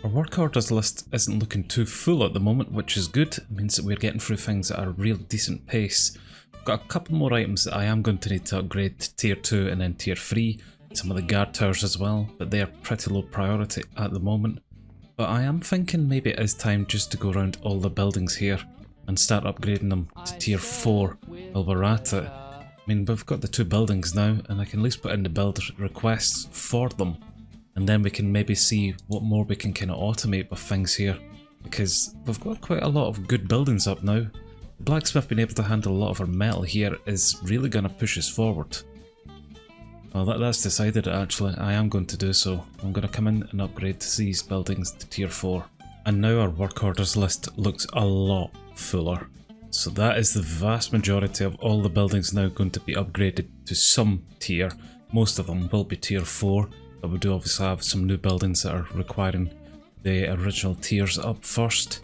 Our work orders list isn't looking too full at the moment, which is good. It means that we're getting through things at a real decent pace. I've got a couple more items that I am going to need to upgrade to tier 2 and then tier 3. Some of the guard towers as well, but they are pretty low priority at the moment. But I am thinking maybe it is time just to go around all the buildings here and start upgrading them to tier 4 while we're at it. I mean, we've got the 2 buildings now, and I can at least put in the build requests for them. And then we can maybe see what more we can kind of automate with things here. Because we've got quite a lot of good buildings up now. The blacksmith being able to handle a lot of our metal here is really going to push us forward. Well, that's decided actually. I am going to do so. I'm going to come in and upgrade these buildings to tier 4. And now our work orders list looks a lot fuller. So that is the vast majority of all the buildings now going to be upgraded to some tier. Most of them will be tier 4. But we do obviously have some new buildings that are requiring the original tiers up first.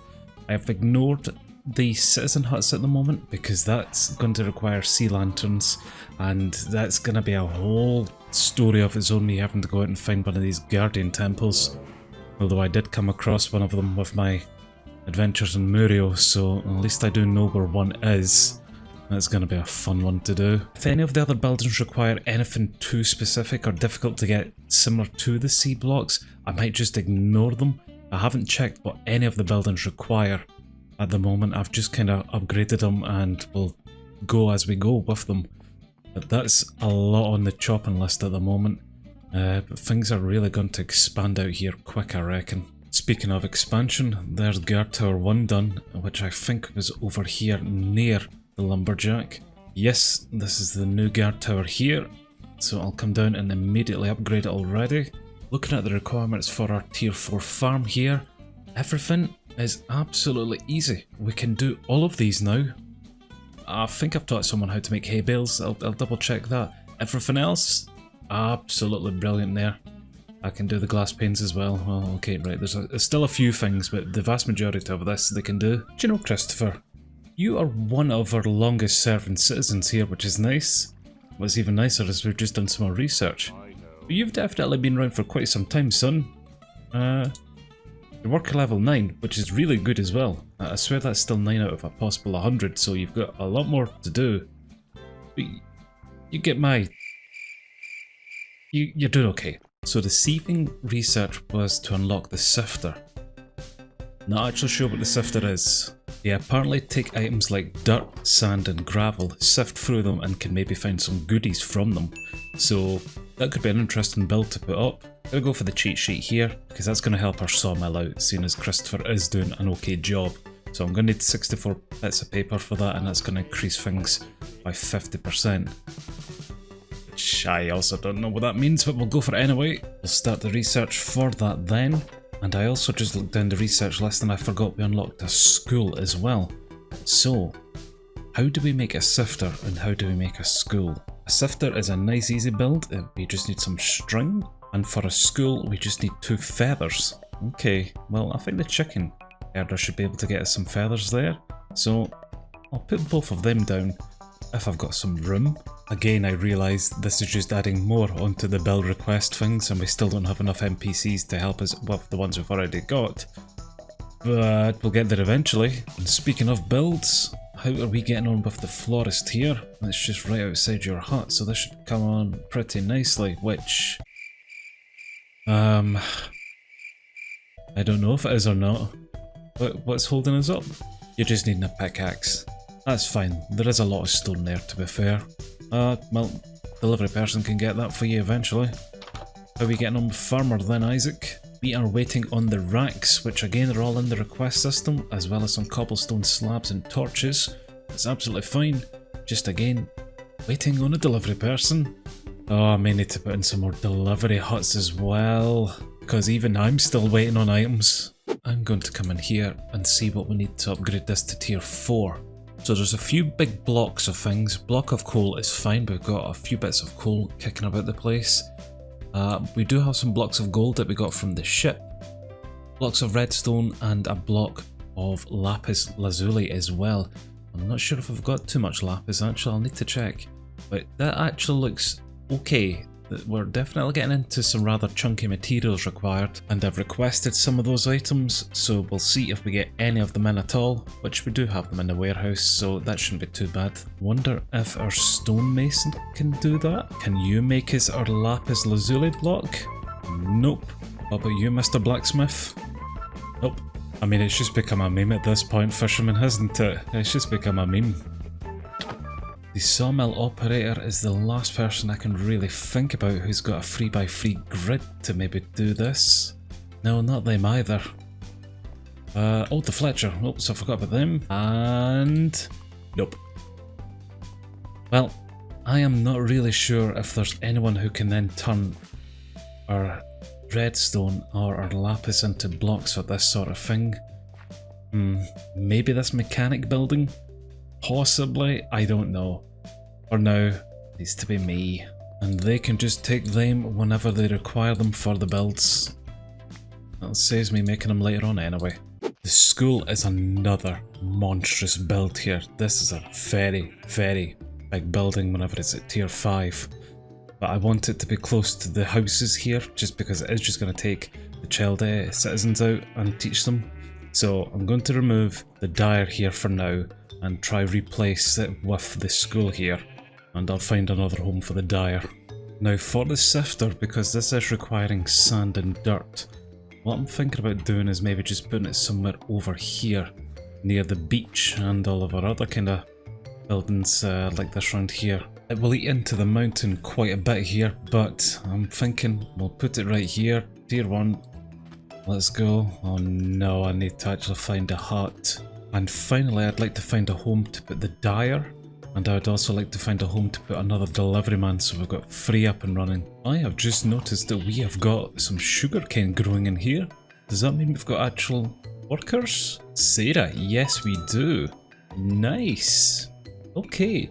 I've ignored the citizen huts at the moment because that's going to require sea lanterns, and that's going to be a whole story of its own, me having to go out and find one of these guardian temples. Although I did come across one of them with my adventures in Murio, so at least I do know where one is. That's going to be a fun one to do. If any of the other buildings require anything too specific or difficult to get similar to the sea blocks, I might just ignore them. I haven't checked what any of the buildings require at the moment. I've just kind of upgraded them and we'll go as we go with them. But that's a lot on the chopping list at the moment. But things are really going to expand out here quick, I reckon. Speaking of expansion, there's Guard Tower 1 done, which I think was over here near the lumberjack. Yes, this is the new guard tower here, so I'll come down and immediately upgrade it already. Looking at the requirements for our tier 4 farm here, everything is absolutely easy. We can do all of these now. I think I've taught someone how to make hay bales. I'll double check that. Everything else, absolutely brilliant there. I can do the glass panes as well. Well, okay, right, there's still a few things, but the vast majority of this they can do. Do you know, Christopher? You are one of our longest serving citizens here, which is nice. What's even nicer is we've just done some more research. But you've definitely been around for quite some time, son. You're worker level 9, which is really good as well. I swear that's still 9 out of a possible 100, so you've got a lot more to do. But you get my... You're doing okay. So the sieving research was to unlock the sifter. Not actually sure what the sifter is. They apparently take items like dirt, sand and gravel, sift through them and can maybe find some goodies from them. So that could be an interesting build to put up. I'm going to go for the cheat sheet here because that's going to help our sawmill out, seeing as Christopher is doing an okay job. So I'm going to need 64 bits of paper for that, and that's going to increase things by 50%. Which I also don't know what that means, but we'll go for it anyway. We'll start the research for that then. And I also just looked down the research list and I forgot we unlocked a school as well. So, how do we make a sifter and how do we make a school? A sifter is a nice easy build. We just need some string, and for a school we just need 2 feathers. Okay, well I think the chicken herder should be able to get us some feathers there. So I'll put both of them down if I've got some room. Again, I realise this is just adding more onto the build request things, and we still don't have enough NPCs to help us with the ones we've already got. But we'll get there eventually. And speaking of builds, how are we getting on with the florist here? It's just right outside your hut, so this should come on pretty nicely, which... I don't know if it is or not. What's holding us up? You're just needing a pickaxe. That's fine, there is a lot of stone there to be fair. Well, delivery person can get that for you eventually. How are we getting on with farmer then, Isaac? We are waiting on the racks, which again are all in the request system, as well as some cobblestone slabs and torches. That's absolutely fine. Just again, waiting on a delivery person. Oh, I may need to put in some more delivery huts as well, because even I'm still waiting on items. I'm going to come in here and see what we need to upgrade this to tier 4. So there's a few big blocks of things. Block of coal is fine, we've got a few bits of coal kicking about the place. We do have some blocks of gold that we got from the ship. Blocks of redstone and a block of lapis lazuli as well. I'm not sure if I've got too much lapis actually, I'll need to check. But that actually looks okay. that we're definitely getting into some rather chunky materials required, and I've requested some of those items, so we'll see if we get any of them in at all, which we do have them in the warehouse, so that shouldn't be too bad. Wonder if our stonemason can do that? Can you make us our lapis lazuli block? Nope. How about you, Mr. Blacksmith? Nope. I mean, it's just become a meme at this point, fisherman, hasn't it? It's just become a meme. The sawmill operator is the last person I can really think about who's got a 3x3 grid to maybe do this. No, not them either. Oh, the Fletcher. Oops, I forgot about them. And... nope. Well, I am not really sure if there's anyone who can then turn our redstone or our lapis into blocks for this sort of thing. Maybe this mechanic building? Possibly, I don't know. For now, it needs to be me. And they can just take them whenever they require them for the builds. That saves me making them later on anyway. The school is another monstrous build here. This is a very, very big building whenever it's at tier 5. But I want it to be close to the houses here, just because it is just going to take the child citizens out and teach them. So I'm going to remove the Dyer here for now and try replace it with the school here, and I'll find another home for the Dyer. Now for the sifter, because this is requiring sand and dirt, what I'm thinking about doing is maybe just putting it somewhere over here near the beach and all of our other kind of buildings like this around here. It will eat into the mountain quite a bit here, but I'm thinking we'll put it right here, tier 1. Let's go. Oh no, I need to actually find a hut. And finally, I'd like to find a home to put the Dyer, and I would also like to find a home to put another delivery man, so we've got 3 up and running. I have just noticed that we have got some sugarcane growing in here. Does that mean we've got actual workers? Sarah, yes we do. Nice. Okay.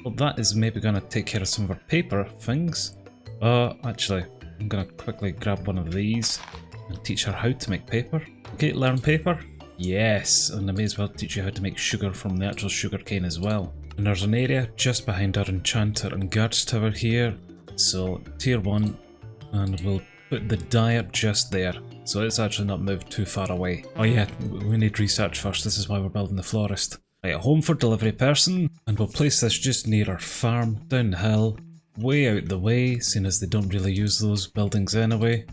Well, that is maybe going to take care of some of our paper things. Actually, I'm going to quickly grab one of these and teach her how to make paper. Okay, learn paper. Yes, and I may as well teach you how to make sugar from the actual sugar cane as well. And there's an area just behind our enchanter and guards tower here, so tier 1, and we'll put the Dyer just there, so it's actually not moved too far away. Oh yeah, we need research first, this is why we're building the Florist. Right, a home for delivery person, and we'll place this just near our farm, down the hill, way out the way, seeing as they don't really use those buildings anyway.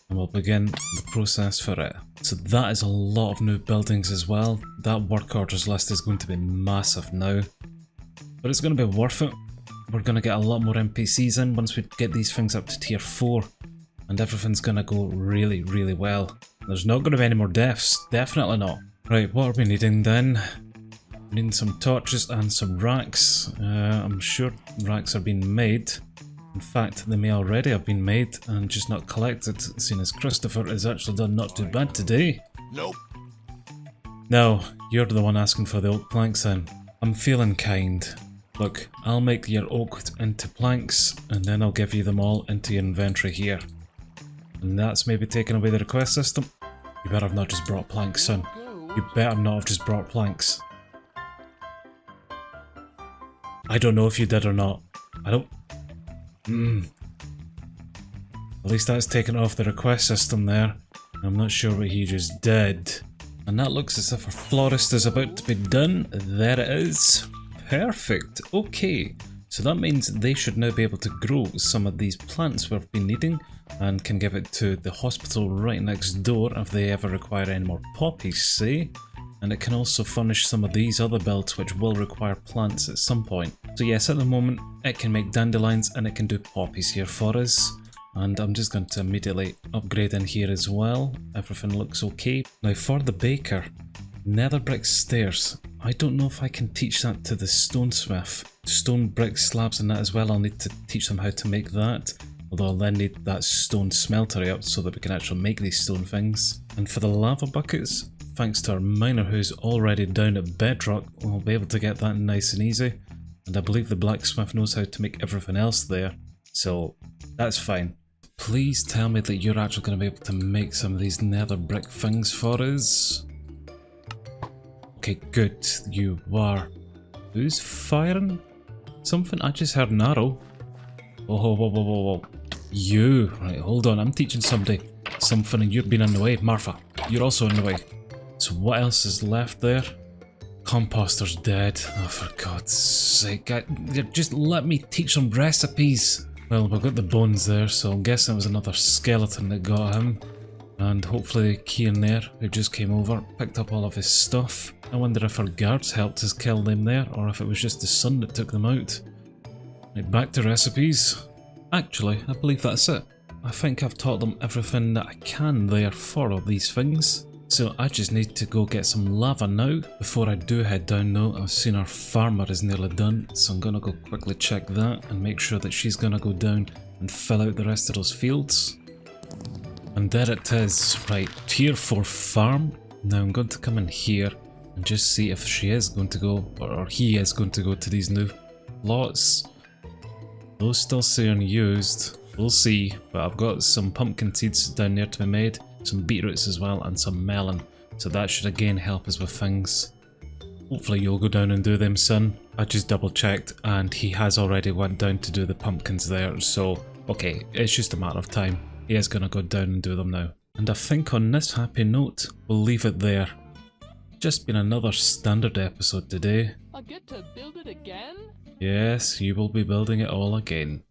And we'll begin the process for it. So that is a lot of new buildings as well. That work orders list is going to be massive now. But it's going to be worth it. We're going to get a lot more NPCs in once we get these things up to tier 4. And everything's going to go really, really well. There's not going to be any more deaths. Definitely not. Right, what are we needing then? We need some torches and some racks. I'm sure racks are being made. In fact, they may already have been made and just not collected, seeing as Christopher has actually done not too bad today. Nope. No, you're the one asking for the oak planks then. I'm feeling kind. Look, I'll make your oak into planks, and then I'll give you them all into your inventory here. And that's maybe taking away the request system. You better have not just brought planks, son. You better not have just brought planks. I don't know if you did or not. I don't... At least that's taken off the request system there. I'm not sure what he just did. And that looks as if our florist is about to be done. There it is. Perfect. Okay. So that means they should now be able to grow some of these plants we've been needing and can give it to the hospital right next door if they ever require any more poppies, say. And it can also furnish some of these other builds which will require plants at some point. So yes, at the moment it can make dandelions and it can do poppies here for us. And I'm just going to immediately upgrade in here as well. Everything looks okay. Now for the baker, nether brick stairs. I don't know if I can teach that to the stonesmith. Stone brick slabs and that as well, I'll need to teach them how to make that. Although I'll then need that stone smeltery up so that we can actually make these stone things. And for the lava buckets, thanks to our miner who's already down at bedrock, we'll be able to get that nice and easy. And I believe the blacksmith knows how to make everything else there. So that's fine. Please tell me that you're actually going to be able to make some of these nether brick things for us. Okay, good. You are. Who's firing something? I just heard an arrow. Whoa, whoa, whoa, whoa, whoa, whoa. You. Right, hold on. I'm teaching somebody something and you've been in the way. Martha, you're also in the way. So what else is left there? Composter's dead. Oh, for God's sake. Just let me teach some recipes. Well, we've got the bones there, so I'm guessing it was another skeleton that got him. And hopefully Kian there, who just came over, picked up all of his stuff. I wonder if our guards helped us kill them there, or if it was just the sun that took them out. Right, back to recipes. Actually, I believe that's it. I think I've taught them everything that I can there for all these things. So I just need to go get some lava now. Before I do head down though, I've seen our farmer is nearly done, so I'm gonna go quickly check that and make sure that she's gonna go down and fill out the rest of those fields. And there it is. Right, tier 4 farm. Now I'm going to come in here and just see if she is going to go, or he is going to go to these new lots. Those still say unused. We'll see, but I've got some pumpkin seeds down there to be made, some beetroots as well, and some melon. So that should again help us with things. Hopefully you'll go down and do them, son. I just double checked and he has already went down to do the pumpkins there, so okay, it's just a matter of time. He is going to go down and do them now. And I think on this happy note, we'll leave it there. Just been another standard episode today. I get to build it again? Yes, you will be building it all again.